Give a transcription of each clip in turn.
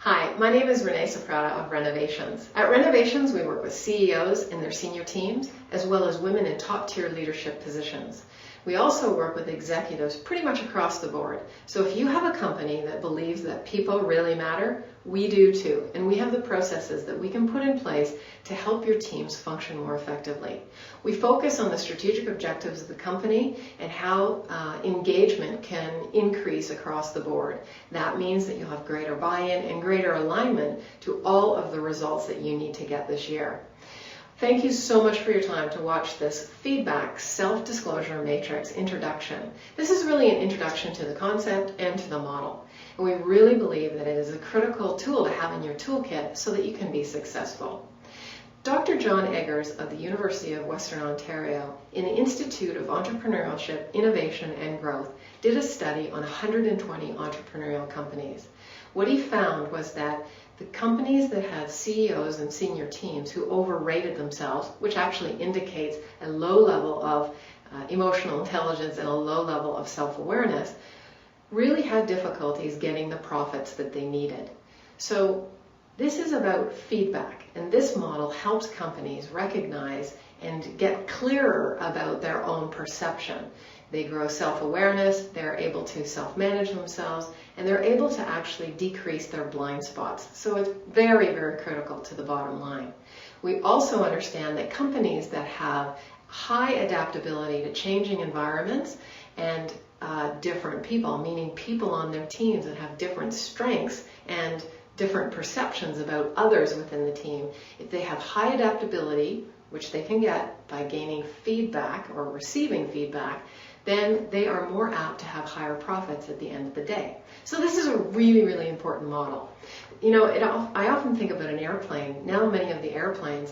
Hi, my name is Renee Safrata of Renovations. At Renovations, we work with CEOs and their senior teams, as well as women in top-tier leadership positions. We also work with executives pretty much across the board. So if you have a company that believes that people really matter, we do too. And we have the processes that we can put in place to help your teams function more effectively. We focus on the strategic objectives of the company and how engagement can increase across the board. That means that you'll have greater buy-in and greater alignment to all of the results that you need to get this year. Thank you so much for your time to watch this feedback self-disclosure matrix introduction. This is really an introduction to the concept and to the model. And we really believe that it is a critical tool to have in your toolkit so that you can be successful. Dr. John Eggers of the University of Western Ontario in the Institute of Entrepreneurship, Innovation and Growth did a study on 120 entrepreneurial companies. What he found was that the companies that had CEOs and senior teams who overrated themselves, which actually indicates a low level of emotional intelligence and a low level of self-awareness, really had difficulties getting the profits that they needed. So this is about feedback, and this model helps companies recognize and get clearer about their own perception. They grow self-awareness, they're able to self-manage themselves, and they're able to actually decrease their blind spots. So it's very, very critical to the bottom line. We also understand that companies that have high adaptability to changing environments and different people, meaning people on their teams that have different strengths and different perceptions about others within the team, if they have high adaptability, which they can get by gaining feedback or receiving feedback, then they are more apt to have higher profits at the end of the day. So this is a really, really important model. You know, I often think about an airplane. Now many of the airplanes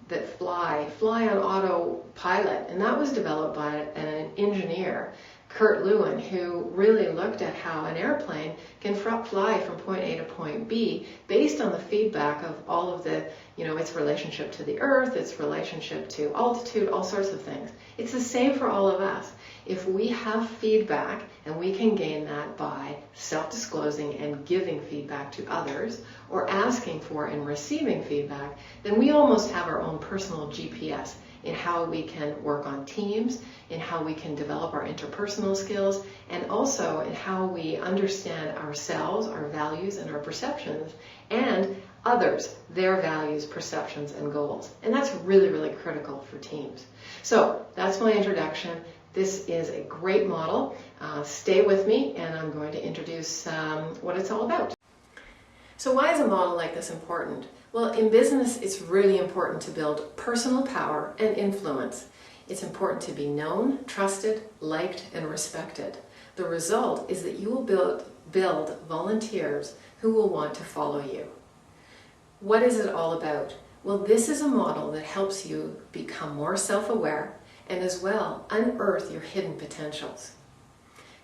that fly on autopilot, and that was developed by an engineer, Kurt Lewin, who really looked at how an airplane can fly from point A to point B based on the feedback of all of the, its relationship to the earth, its relationship to altitude, all sorts of things. It's the same for all of us. If we have feedback, and we can gain that by self-disclosing and giving feedback to others, or asking for and receiving feedback, then we almost have our own personal GPS in how we can work on teams, in how we can develop our interpersonal skills, and also in how we understand ourselves, our values, and our perceptions, and others, their values, perceptions, and goals. And that's really, really critical for teams. So that's my introduction. This is a great model. Stay with me, and I'm going to introduce what it's all about. So why is a model like this important? Well, in business, it's really important to build personal power and influence. It's important to be known, trusted, liked, and respected. The result is that you will build volunteers who will want to follow you. What is it all about? Well, this is a model that helps you become more self-aware and as well unearth your hidden potentials.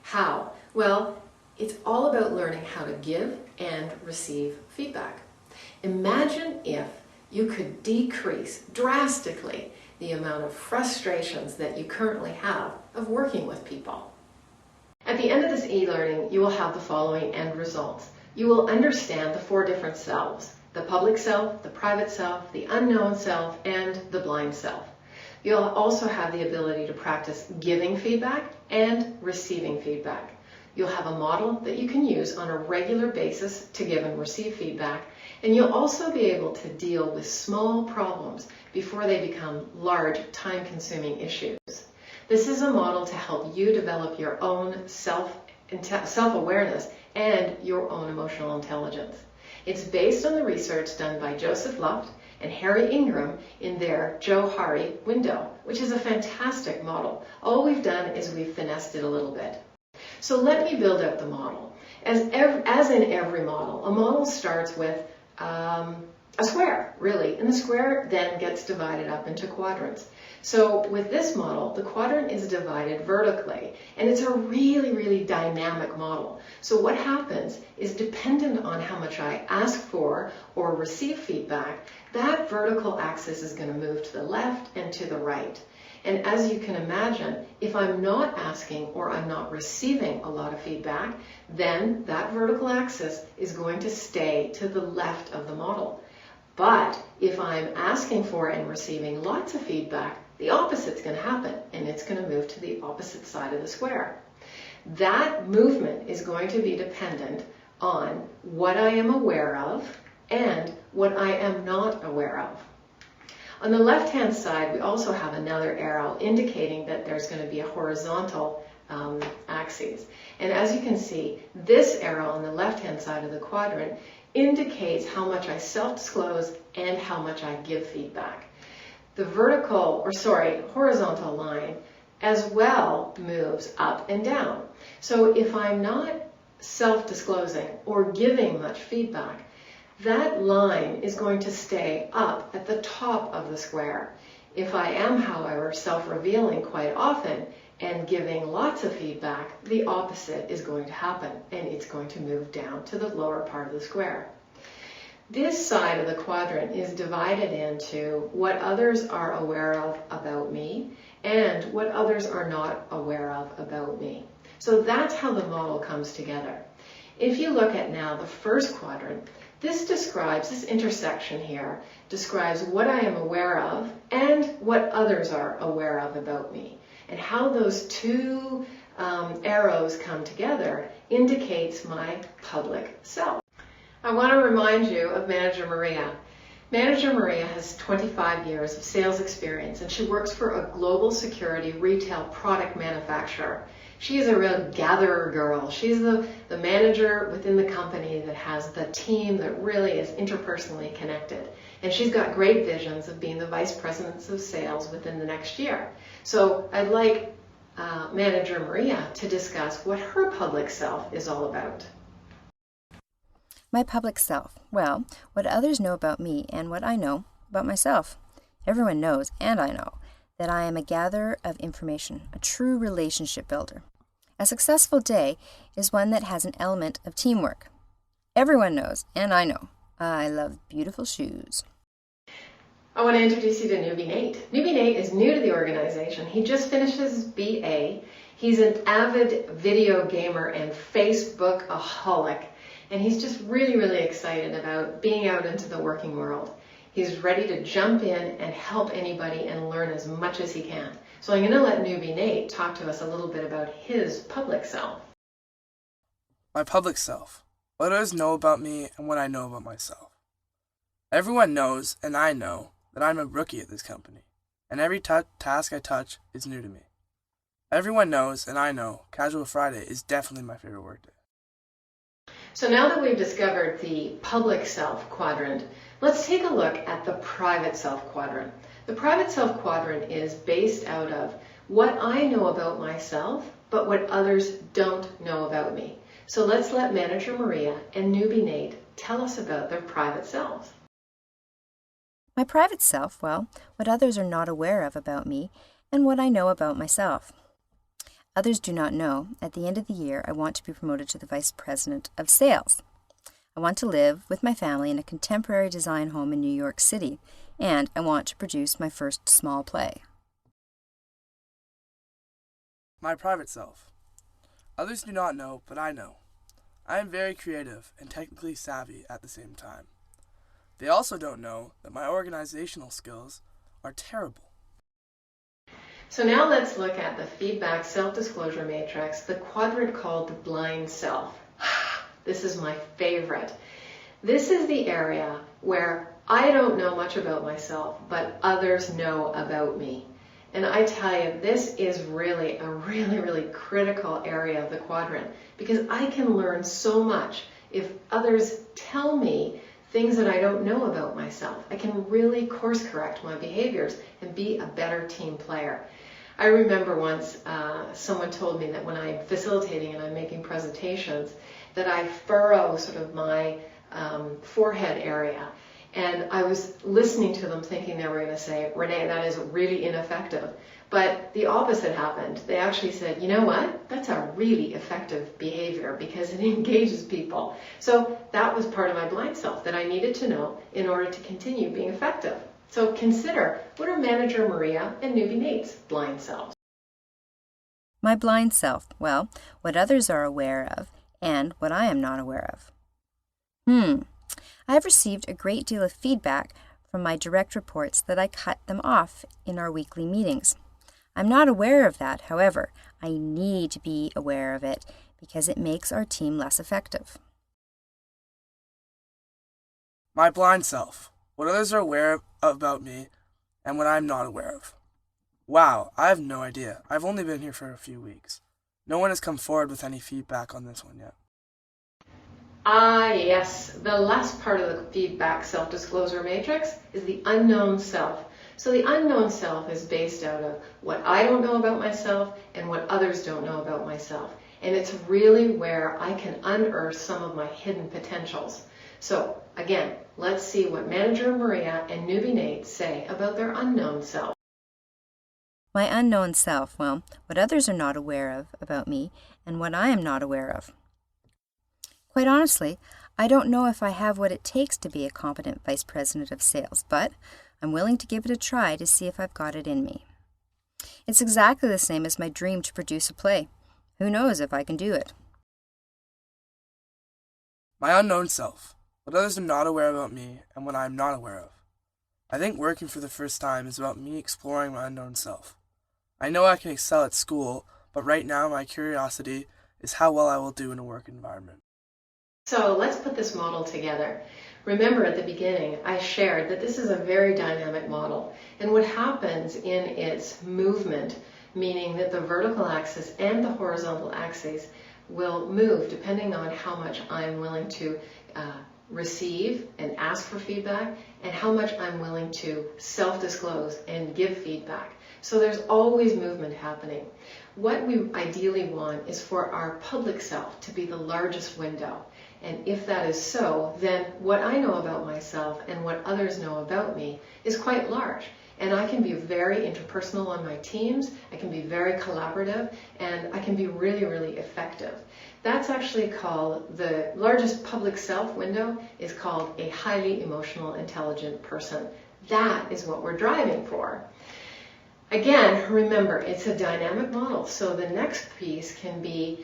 How? Well, it's all about learning how to give and receive feedback. Imagine if you could decrease drastically the amount of frustrations that you currently have of working with people. At the end of this e-learning, you will have the following end results. You will understand the 4 different selves: the public self, the private self, the unknown self, and the blind self. You'll also have the ability to practice giving feedback and receiving feedback. You'll have a model that you can use on a regular basis to give and receive feedback, and you'll also be able to deal with small problems before they become large, time-consuming issues. This is a model to help you develop your own self-awareness and your own emotional intelligence. It's based on the research done by Joseph Luft and Harry Ingram in their Johari window, which is a fantastic model. All we've done is we've finessed it a little bit. So let me build out the model. As in every model, a model starts with a square, really, and the square then gets divided up into quadrants. So with this model, the quadrant is divided vertically, and it's a really, really dynamic model. So what happens is, dependent on how much I ask for or receive feedback, that vertical axis is going to move to the left and to the right. And as you can imagine, if I'm not asking or I'm not receiving a lot of feedback, then that vertical axis is going to stay to the left of the model. But if I'm asking for and receiving lots of feedback, the opposite's going to happen, and it's going to move to the opposite side of the square. That movement is going to be dependent on what I am aware of and what I am not aware of. On the left-hand side, we also have another arrow indicating that there's going to be a horizontal axis. And as you can see, this arrow on the left-hand side of the quadrant indicates how much I self-disclose and how much I give feedback. The horizontal line as well moves up and down. So if I'm not self-disclosing or giving much feedback, that line is going to stay up at the top of the square. If I am, however, self-revealing quite often and giving lots of feedback, the opposite is going to happen, and it's going to move down to the lower part of the square. This side of the quadrant is divided into what others are aware of about me and what others are not aware of about me. So that's how the model comes together. If you look at now the first quadrant, this intersection here describes what I am aware of and what others are aware of about me. And how those two arrows come together indicates my public self. I want to remind you of Manager Maria. Manager Maria has 25 years of sales experience, and she works for a global security retail product manufacturer. She is a real gatherer girl. She's the manager within the company that has the team that really is interpersonally connected. And she's got great visions of being the vice president of sales within the next year. So I'd like Manager Maria to discuss what her public self is all about. My public self. Well, what others know about me and what I know about myself. Everyone knows, and I know, that I am a gatherer of information, a true relationship builder. A successful day is one that has an element of teamwork. Everyone knows, and I know, I love beautiful shoes. I want to introduce you to Newbie Nate. Newbie Nate is new to the organization. He just finished his BA. He's an avid video gamer and Facebook-aholic. And he's just really, really excited about being out into the working world. He's ready to jump in and help anybody and learn as much as he can. So I'm going to let Newbie Nate talk to us a little bit about his public self. My public self. What others know about me and what I know about myself. Everyone knows, and I know, that I'm a rookie at this company, and every task I touch is new to me. Everyone knows, and I know, Casual Friday is definitely my favorite workday. So now that we've discovered the public self quadrant, let's take a look at the private self quadrant. The private self quadrant is based out of what I know about myself, but what others don't know about me. So let's let Manager Maria and Newbie Nate tell us about their private selves. My private self, well, what others are not aware of about me and what I know about myself. Others do not know, at the end of the year, I want to be promoted to the Vice President of Sales. I want to live with my family in a contemporary design home in New York City, and I want to produce my first small play. My private self. Others do not know, but I know. I am very creative and technically savvy at the same time. They also don't know that my organizational skills are terrible. So now let's look at the feedback self-disclosure matrix, the quadrant called the blind self. This is my favorite. This is the area where I don't know much about myself, but others know about me. And I tell you, this is really a really critical area of the quadrant, because I can learn so much if others tell me things that I don't know about myself. I can really course correct my behaviors and be a better team player. I remember once someone told me that when I'm facilitating and I'm making presentations, that I furrow sort of my forehead area. And I was listening to them thinking they were going to say, Renee, that is really ineffective. But the opposite happened. They actually said, you know what? That's a really effective behavior because it engages people. So that was part of my blind self that I needed to know in order to continue being effective. So consider, what are Manager Maria and Newbie Nate's blind selves? My blind self, well, what others are aware of and what I am not aware of. I have received a great deal of feedback from my direct reports that I cut them off in our weekly meetings. I'm not aware of that, however. I need to be aware of it because it makes our team less effective. My blind self. What others are aware of about me and what I'm not aware of. Wow, I have no idea. I've only been here for a few weeks. No one has come forward with any feedback on this one yet. Ah, yes, the last part of the feedback self-disclosure matrix is the unknown self. So the unknown self is based out of what I don't know about myself and what others don't know about myself. And it's really where I can unearth some of my hidden potentials. So again, let's see what Manager Maria and Newbie Nate say about their unknown self. My unknown self, well, what others are not aware of about me and what I am not aware of. Quite honestly, I don't know if I have what it takes to be a competent vice president of sales, but I'm willing to give it a try to see if I've got it in me. It's exactly the same as my dream to produce a play. Who knows if I can do it? My unknown self. What others are not aware about me and what I am not aware of. I think working for the first time is about me exploring my unknown self. I know I can excel at school, but right now my curiosity is how well I will do in a work environment. So let's put this model together. Remember at the beginning, I shared that this is a very dynamic model. And what happens in its movement, meaning that the vertical axis and the horizontal axis will move depending on how much I'm willing to receive and ask for feedback and how much I'm willing to self-disclose and give feedback. So there's always movement happening. What we ideally want is for our public self to be the largest window. And if that is so, then what I know about myself and what others know about me is quite large. And I can be very interpersonal on my teams, I can be very collaborative, and I can be really, really effective. That's actually called, the largest public self window is called a highly emotional, intelligent person. That is what we're driving for. Again, remember, it's a dynamic model. So the next piece can be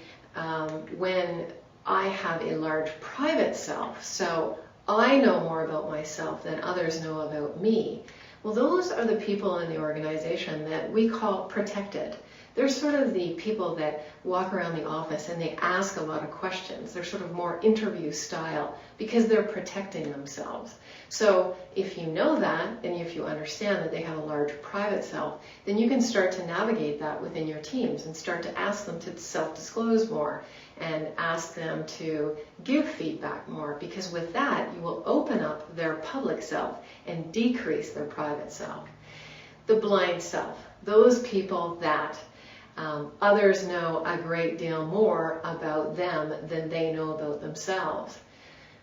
when I have a large private self. So I know more about myself than others know about me. Well, those are the people in the organization that we call protected. They're sort of the people that walk around the office and they ask a lot of questions. They're sort of more interview style because they're protecting themselves. So if you know that and if you understand that they have a large private self, then you can start to navigate that within your teams and start to ask them to self-disclose more and ask them to give feedback more, because with that you will open up their public self and decrease their private self. The blind self, those people that others know a great deal more about them than they know about themselves.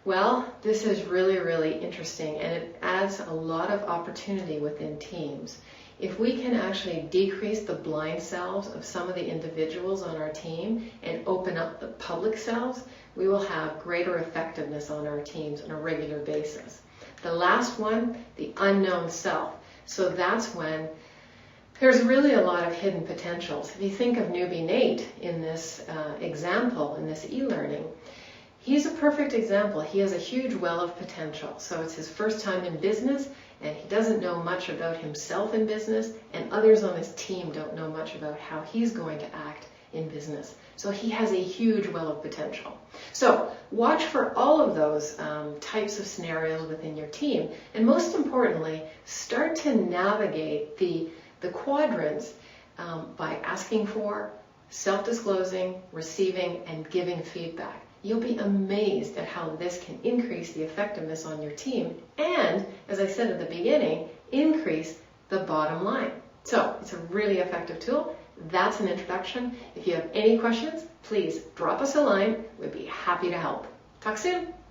Well, this is really, really interesting, and it adds a lot of opportunity within teams. If we can actually decrease the blind selves of some of the individuals on our team and open up the public selves, we will have greater effectiveness on our teams on a regular basis. The last one, the unknown self. So that's when there's really a lot of hidden potentials. If you think of Newbie Nate in this example, in this e-learning, he's a perfect example. He has a huge well of potential. So it's his first time in business, and he doesn't know much about himself in business, and others on his team don't know much about how he's going to act in business. So he has a huge well of potential. So watch for all of those types of scenarios within your team, and most importantly, start to navigate the quadrants by asking for, self-disclosing, receiving, and giving feedback. You'll be amazed at how this can increase the effectiveness on your team and, as I said at the beginning, increase the bottom line. So it's a really effective tool. That's an introduction. If you have any questions, please drop us a line. We'd be happy to help. Talk soon.